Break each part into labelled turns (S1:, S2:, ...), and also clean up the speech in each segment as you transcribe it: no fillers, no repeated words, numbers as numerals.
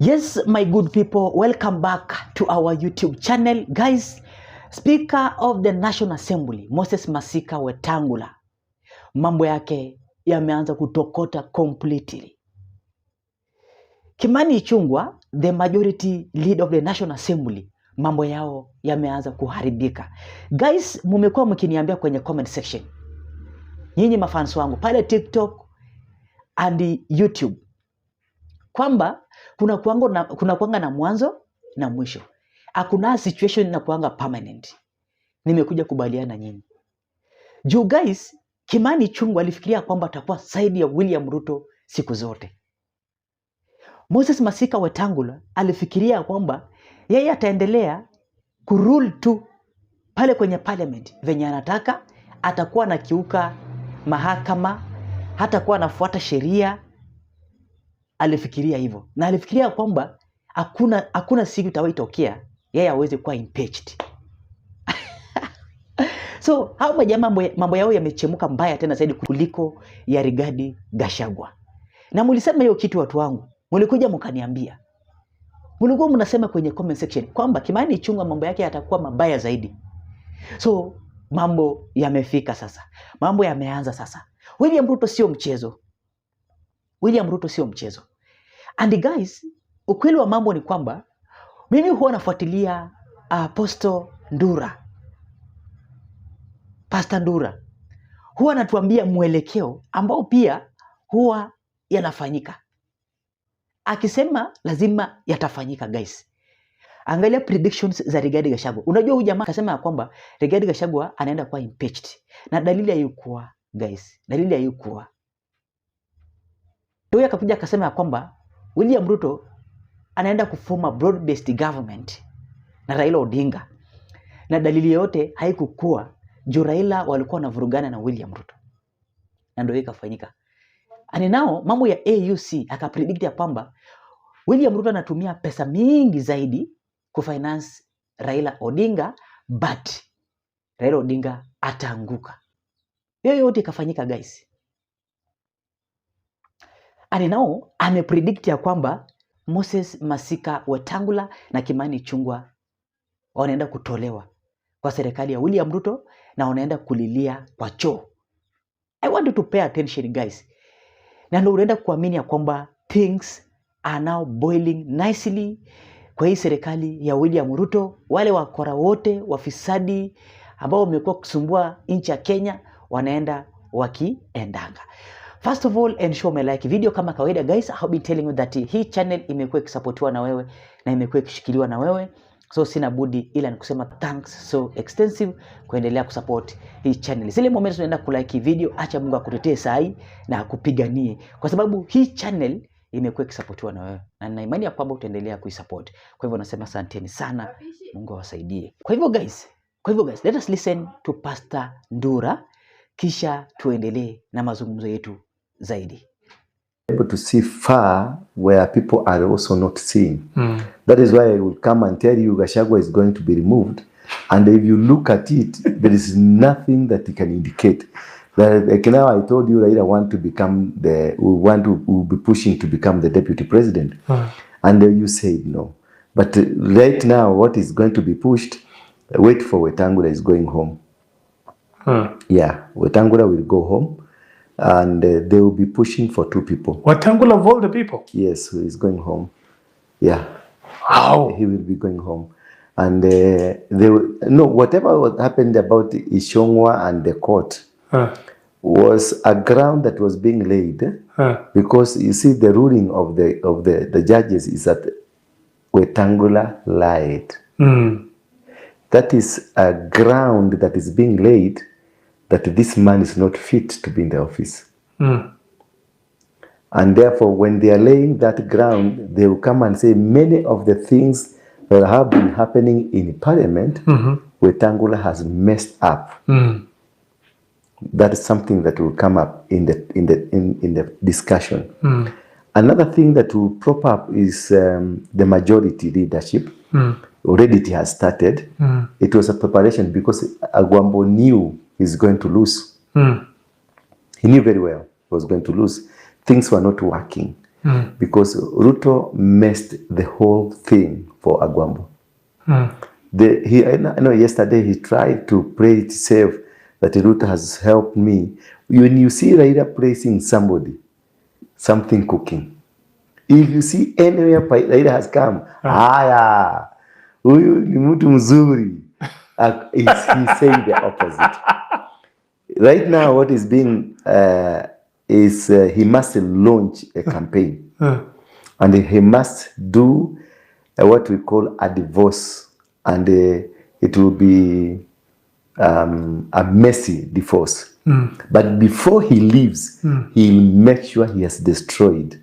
S1: Yes, my good people, welcome back to our YouTube channel. Guys, Speaker of the National Assembly, Moses Masika Wetangula, mambo yake yameanza kutokota completely. Kimani Ichungwa, the majority leader of the National Assembly, mambo yao yameanza kuharibika. Guys, mumekuwa mkiniambia kwenye comment section, nyinyi mafans wangu pale TikTok and YouTube, kwamba kuna kuanga na mwanzo na mwisho. Hakuna situation inakuanga permanent. Nimekuja kubaliana nyinyi. Juu guys, Kimani Ichungwa alifikiria kwamba atakuwa side ya William Ruto siku zote. Moses Masika Wetangula alifikiria kwamba yeye ataendelea kurule tu pale kwenye parliament venye anataka, atakuwa na kiuka mahakama, hatakuwa anafuata sheria. Alifikiria hivyo. Na alifikiria kwamba hakuna siku itawaitokea yeye aweze kuwa impeached. So, hao majamaa mambo yao yamechemuka mbaya tena zaidi kuliko ya Rigathi Gachagua. Na mulisema hiyo kitu watu wangu. Mulikuja mkaniambia. Mulikuwa mnasema kwenye comment section kwamba Kimani Ichungwa mambo yake yatakuwa mabaya zaidi. So, mambo yamefika sasa. Mambo yameanza sasa. William Ruto sio mchezo. William Ruto sio mchezo. And guys, ukweli wa mambo ni kwamba mimi huwa nafuatilia Apostle Ndura. Pastor Ndura huwa anatuambia mwelekeo ambao pia huwa yanafanyika. Akisema lazima yatafanyika guys. Angalia predictions za Rigathi Gachagua. Unajua huyu jamaa akasema ya kwamba Rigathi Gachagua anaenda kuwa impeached. Na dalili haikuwa guys. Dalili haikuwa. Ndio akakuja akasema ya kwamba William Ruto anaenda kuforma broad based government na Raila Odinga. Na dalili yote haikukua. Juu Raila walikuwa wanavurugana na William Ruto. Na ndio ikafanyika. And now mambo ya AUC akapredict ya kwamba William Ruto anatumia pesa mingi zaidi kufinance Raila Odinga, but Raila Odinga ataanguka. Hiyo yote ikafanyika guys. And now amepredict ya kwamba Moses Masika Wetangula na Kimani Ichungwa wanaenda kutolewa kwa serikali ya William Ruto na wanaenda kulilia kwa choo. I want you to pay attention guys. Na ndio unaenda kuamini ya kwamba things are now boiling nicely kwa hii serikali ya William Ruto. Wale wakora wote, wafisadi ambao wamekuwa kusumbua nchi ya Kenya wanaenda wakiendanga. First of all, ensure me like video kama kawaida guys. I have been telling you that hii channel imekuwa ikisupportiwa na wewe na imekuwa ikishikiliwa na wewe. So sina budi ila nikusema thanks so extensive kuendelea kusupport hii channel. Zile moments unaenda kulike video, acha Mungu akutetee sahi na akupiganie. Kwa sababu hii channel imekuwa ikisupportiwa na wewe. Na nina imani ya kwamba utaendelea kuisupport. Kwa hivyo nasema asanteni sana. Mungu awasaidie. Kwa hivyo guys, let us listen to Pastor Ndura kisha tuendelee na mazungumzo yetu zaidi.
S2: Able to see far where people are also not seeing. That is why I will come and tell you Gachagua is going to be removed. And if you look at it, there is nothing that it can indicate. That, like now I told you Raila will be pushing to become the deputy president. And you said no. But right now what is going to be pushed, wait for Wetangula is going home. Yeah, Wetangula will go home. And they will be pushing for two people.
S3: Wetangula of all the people?
S2: Yes, he is going home. Yeah.
S3: How?
S2: He will be going home. And whatever happened about ICHUNGWA and the court was a ground that was being laid because you see the ruling of the judges is that Wetangula lied. That is a ground that is being laid that this man is not fit to be in the office. And therefore, when they are laying that ground, they will come and say many of the things that have been happening in parliament, Wetangula has messed up. That is something that will come up in the discussion. Another thing that will prop up is the majority leadership. Already it has started. It was a preparation because Agwambo knew he's going to lose. He knew very well he was going to lose. Things were not working. because Ruto messed the whole thing for Agwambo. I know yesterday he tried to pray it safe that Ruto has helped me. When you see Raila praising somebody, something cooking. If you see anywhere Raila has come, haya, huyu ni mtu mzuri. He's saying the opposite. Right now, what is being he must launch a campaign, and he must do what we call a divorce, and it will be a messy divorce. But before he leaves, he'll make sure he has destroyed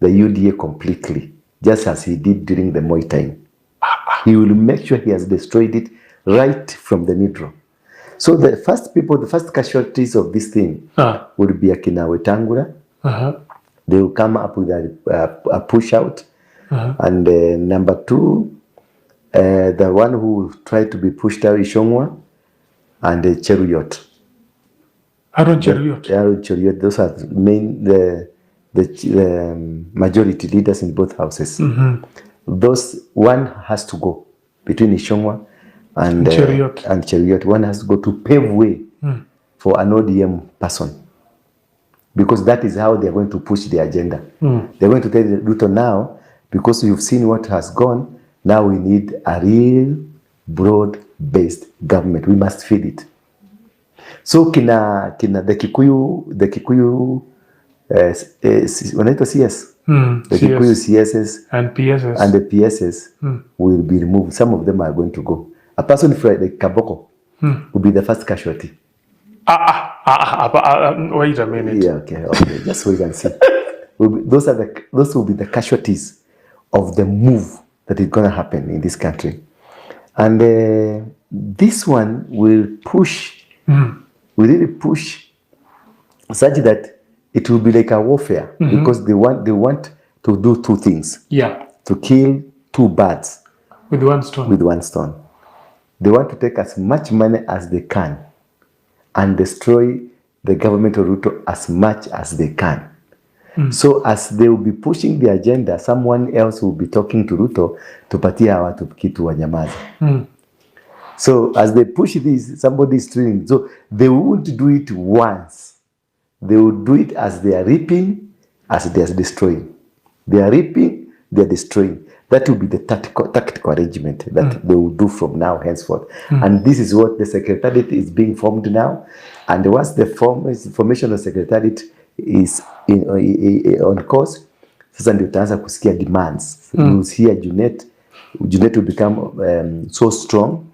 S2: the UDA completely, just as he did during the Moi time. He will make sure he has destroyed it right from the middle. So the first casualties of this thing would be Akina Wetangula. They will come up with a push out. And number two, the one who tried to be pushed out is ICHUNGWA and Cheruiyot.
S3: Aaron Cheruiyot.
S2: Those are the majority leaders in both houses. Those one has to go between ICHUNGWA and Cheruiyot. One has to go to pave way for an ODM person, because that is how they are going to push the agenda. They're going to tell Ruto now, because you've seen what has gone, now we need a real broad-based government. We must feed it. So kina the Kikuyu wanaitwa CS. The Kikuyu CSs
S3: and PSs
S2: and the PSs will be removed. Some of them are going to go. A person from the Kaboko will be the first casualty.
S3: Wait a minute.
S2: Yeah, okay. Just wait and see. Those will be the casualties of the move that is going to happen in this country. And this one will push, will really push such that it will be like a warfare, because they want to do two things.
S3: Yeah.
S2: To kill two birds
S3: with one stone.
S2: They want to take as much money as they can and destroy the government of Ruto as much as they can. So as they will be pushing the agenda, someone else will be talking to Ruto to patia watu kitu wanyamaza. So as they push this, somebody is doing. So they won't do it once. They will do it as they are reaping, as they are destroying. They are reaping, they are destroying. That will be the tactical arrangement that they will do from now henceforth. And this is what the secretariat is being formed now. And once the formation of secretariat is on course, sasa ndio utaanza kusikia demands. You will hear Junet will become so strong.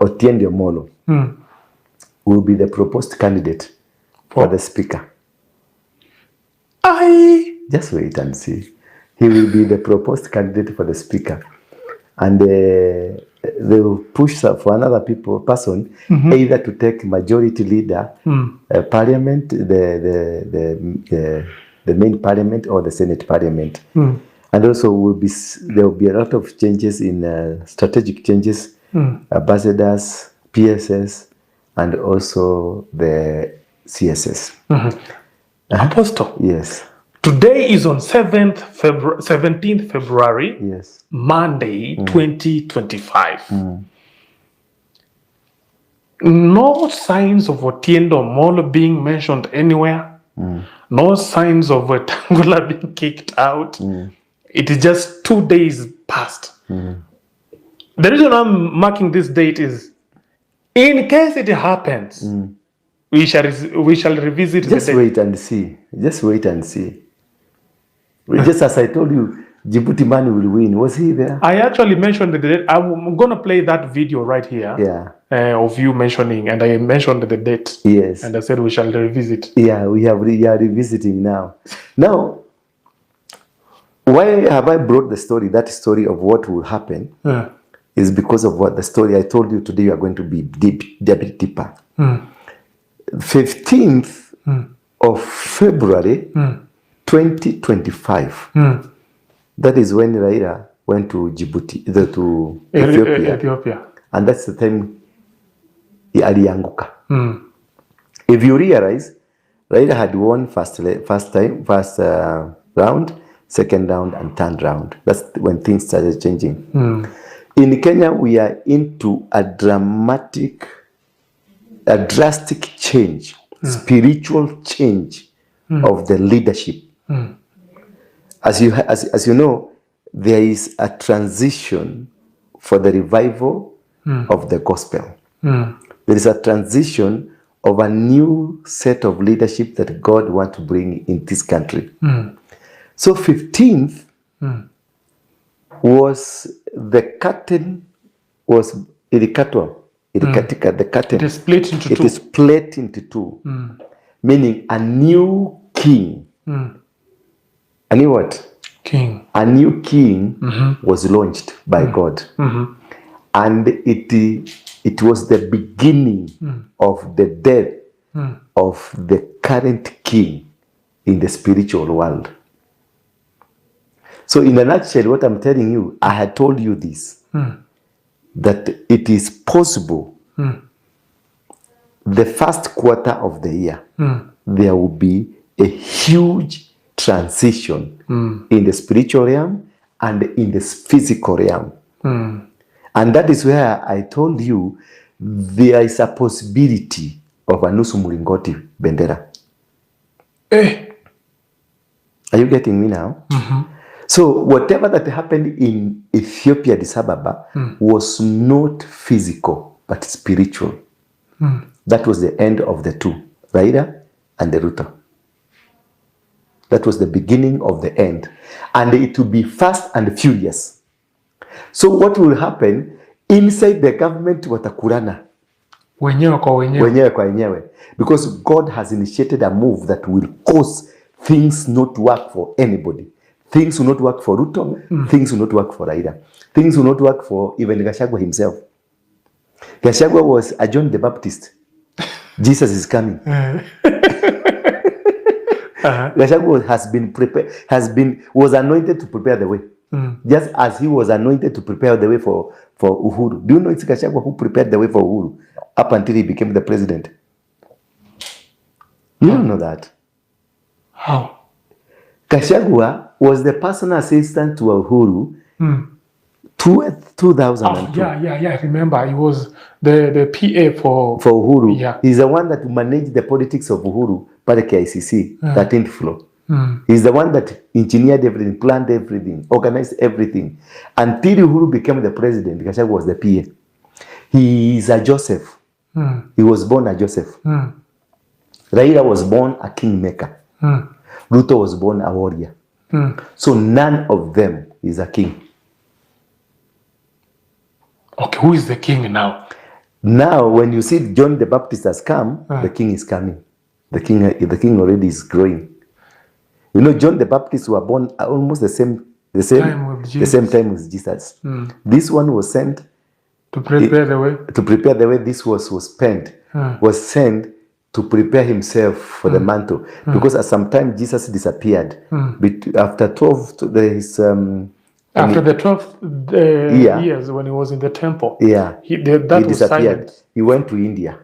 S2: Otiende Omolo will be the proposed candidate for the speaker. Just wait and see. He will be the proposed candidate for the speaker, and they will push for another person either to take majority leader, parliament, the main parliament or the Senate parliament, and also there will be a lot of changes in strategic changes, ambassadors, PSS, and also the CSS.
S3: Apostle.
S2: Yes.
S3: Today is on 17th February,
S2: Yes.
S3: Monday, 2025. No signs of Otiendo Omolo being mentioned anywhere. No signs of Wetangula being kicked out. It is just 2 days past. The reason I'm marking this date is, in case it happens, we shall revisit the date.
S2: Just wait and see. Just wait and see. Just as I told you, Djibouti man will win. Was he there?
S3: I actually mentioned the date. I'm going to play that video right here.
S2: Yeah.
S3: Of you mentioning, and I mentioned the date.
S2: Yes.
S3: And I said we shall revisit.
S2: Yeah, we are revisiting now. Now, why have I brought that story of what will happen? Is because of what the story I told you today. You are going to be deeper. 15th of February 2025. That is when Raila went to Djibouti, to Ethiopia. And that's the time he alianguka. If you realize, Raila had won first round, second round, and third round. That's when things started changing. In Kenya, we are into a drastic change, spiritual change of the leadership. As you know, there is a transition for the revival of the gospel. There is a transition of a new set of leadership that God wants to bring in this country. So 15th was the curtain was the curtain.
S3: It is split into
S2: It
S3: two.
S2: is split into two. Meaning a new king. A new what?
S3: King.
S2: A new king was launched by God. And it was the beginning of the death of the current king in the spiritual world. So in a nutshell, what I'm telling you, I had told you this, that it is possible the first quarter of the year, there will be a huge transition in the spiritual realm and in the physical realm. And that is where I told you there is a possibility of a nusu mlingoti bendera. Are you getting me now? So whatever that happened in Ethiopia, Addis Ababa, was not physical, but spiritual. That was the end of the two, Raila and the RUTO. That was the beginning of the end. And it will be fast and furious. So what will happen inside the government watakurana?
S3: Wenyewe kwa wenyewe.
S2: Wenyewe kwa wenyewe. Because God has initiated a move that will cause things not to work for anybody. Things will not work for Ruto. Things will not work for Raila. Things will not work for even Gachagua himself. Gachagua was a John the Baptist. Jesus is coming. Gachagua has been prepared, was anointed to prepare the way. Just as he was anointed to prepare the way for Uhuru. Do you know it's Gachagua who prepared the way for Uhuru up until he became the president? You don't know that.
S3: How?
S2: Gachagua was the personal assistant to Uhuru 2002.
S3: I remember. He was the PA for
S2: Uhuru.
S3: Yeah.
S2: He's the one that managed the politics of Uhuru, pale KICC, 13th floor. He's the one that engineered everything, planned everything, organized everything. Until Uhuru became the president, Gachagua was the PA. He is a Joseph. He was born a Joseph. Raila was born a kingmaker. Ruto was born a warrior. So none of them is a king.
S3: Okay, who is the king now?
S2: Now, when you see John the Baptist has come, the king is coming. The king already is growing. You know, John the Baptist were born almost the same time with Jesus. This one was sent
S3: to prepare the way.
S2: To prepare the way. This was sent to prepare himself for the mantle, because at some time Jesus disappeared. After 12, there is
S3: after the 12th years when he was in the temple. He disappeared. Silent.
S2: He went to India.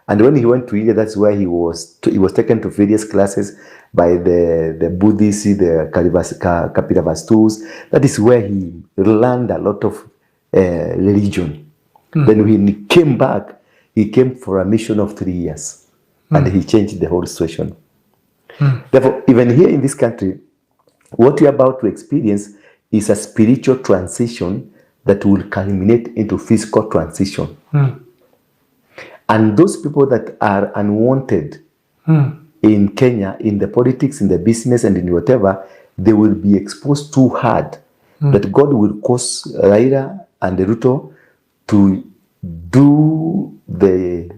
S2: And when he went to India, that's where he was taken to various classes by the Buddhists, the Kapiravastus. That is where he learned a lot of religion. Then when he came back, he came for a mission of 3 years. And he changed the whole situation. Therefore, even here in this country, what we're about to experience is a spiritual transition that will culminate into physical transition. And those people that are unwanted in Kenya, in the politics, in the business, and in whatever, they will be exposed too hard that God will cause Raila and the Ruto to do the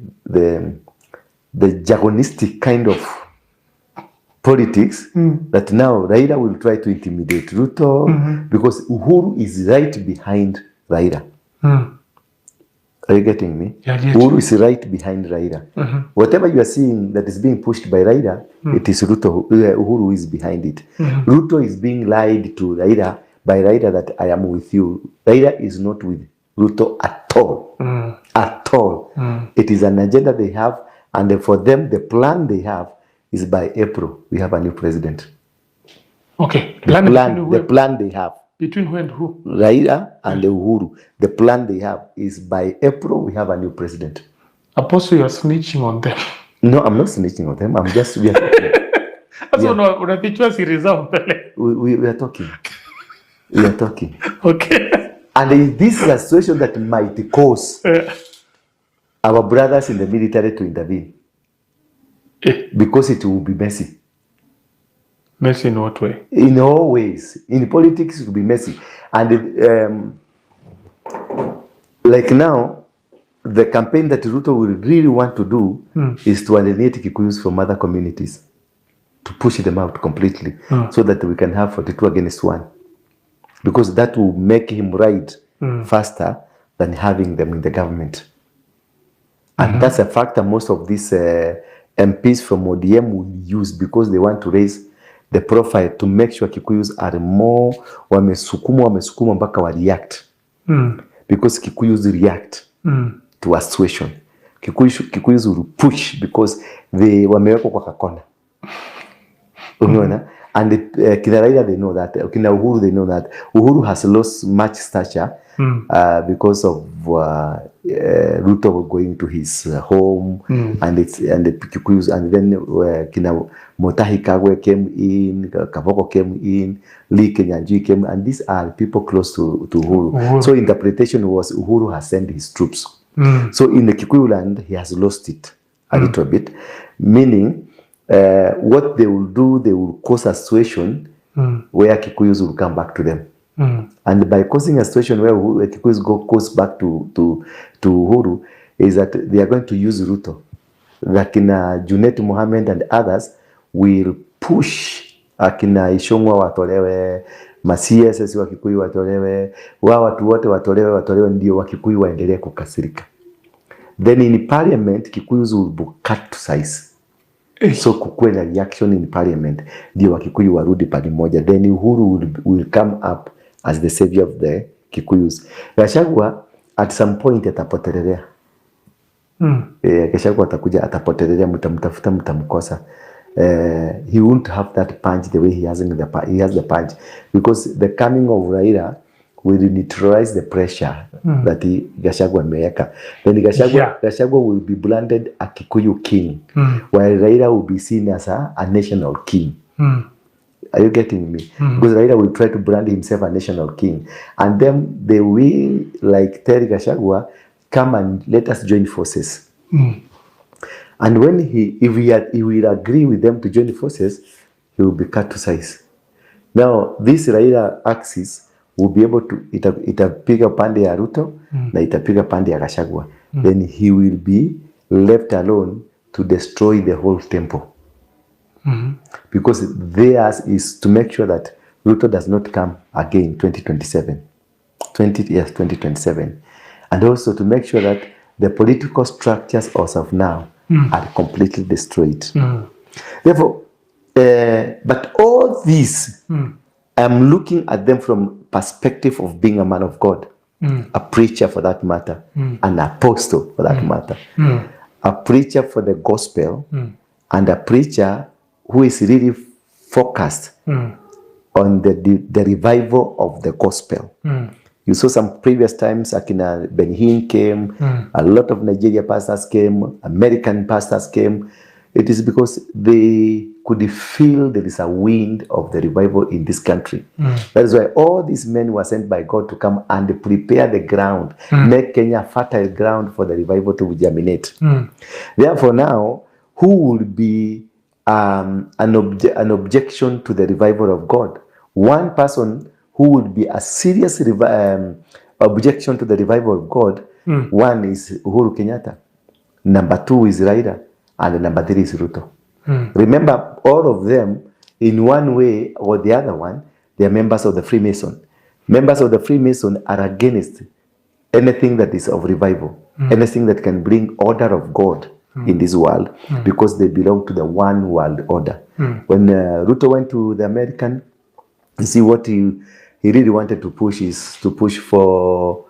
S2: jagonistic kind of politics that now Raila will try to intimidate Ruto because Uhuru is right behind Raila. Are you getting me? Uhuru is right behind Raila. Whatever you are seeing that is being pushed by Raila, it is Ruto, Uhuru is behind it. Ruto is being lied to Raila by Raila that I am with you. Raila is not with Ruto at all. At all. It is an agenda they have, and for them, the plan they have is by April, we have a new president.
S3: Okay.
S2: The plan they have.
S3: Between who and who?
S2: Raila and Uhuru. The plan they have is by April we have a new president.
S3: Apostle, you're snitching on them.
S2: No, I'm not snitching on them. I'm just we are talking.
S3: Unafichua siri zao mbele.
S2: We are talking. We are talking.
S3: Okay.
S2: And this is a situation that might cause our brothers in the military to intervene. Because it will be messy.
S3: Messy in what way?
S2: In all ways. In politics, it will be messy. And like now, the campaign that Ruto will really want to do is to alienate Kikuyus from other communities, to push them out completely, so that we can have 42 against 1. Because that will make him ride faster than having them in the government. And that's a factor most of these MPs from ODM will use, because they want to raise the profile to make sure Kikuyus are more wamesukuma mpaka wa react. Because Kikuyus react to a situation. Kikuyus will push because they wamewekwa kwa kakona. Umeona? And kina Raila, they know that. Kina Uhuru, they know that. Uhuru has lost much stature because of Ruto going to his home, and the Kikuyus, and then kina Motahi Kagwe came in, Kavoko came in, Lee Kenyanji came, and these are people close to Uhuru. So interpretation was Uhuru has sent his troops. So in the Kikuyu land, he has lost it a little bit, meaning what they will do, they will cause a situation where Kikuyus will come back to them. And by causing a situation where Kikuyus goes back to Uhuru, is that they are going to use Ruto. Like Junet Mohammed and others will push akina Ishongwa watolewe, ma-CSS wa Kikuyu watolewe, watu wote watolewe ndio wa Kikuyu waendelee kukasirika. Then in parliament, Kikuyus will be cut to size. So kukuwe na reaction in parliament, ndio wa Kikuyu warudi pande moja. Then Uhuru will come up as the savior of the Kikuyus. Gachagua at some point atapotelelea. Gachagua atakuja atapotelelea, mtamtafuta mtamkosa. He won't have that punch the way he has the punch, because the coming of Raila will neutralize the pressure that Gachagua ameweka. Then Gachagua will be branded a Kikuyu king, while Raila will be seen as a national king. Are you getting me? Because Raila will try to brand himself a national king, and then they will like tell Gachagua, come and let us join forces. And when he will agree with them to join forces, he will be cut to size. Now this Raila axis will be able to itapiga pande ya Ruto na itapiga pande ya Gachagua. Then he will be left alone to destroy the whole temple. Because theirs is to make sure that Ruto does not come again 2027. And also to make sure that the political structures as of now are completely destroyed. Therefore, but all these, I'm looking at them from perspective of being a man of God, a preacher for that matter, an apostle for that matter, a preacher for the gospel, and a preacher who is really focused on the revival of the gospel. You saw some previous times, Akina Benhin came, a lot of Nigeria pastors came, American pastors came. It is because they could feel there is a wind of the revival in this country. That is why all these men were sent by God to come and prepare the ground, make Kenya fertile ground for the revival to germinate. Therefore now, who will be an objection to the revival of God? One person who would be a serious objection to the revival of God, one is Uhuru Kenyatta, number 2 is Raila, and number 3 is Ruto. Remember, all of them, in one way or the other one, they are members of the Freemason. Members of the Freemason are against anything that is of revival, anything that can bring order of God in this world, because they belong to the one world order. When Ruto went to the American, you see what he really wanted to push is to push for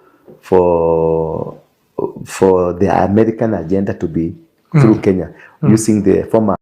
S2: the American agenda to be through Kenya, using the former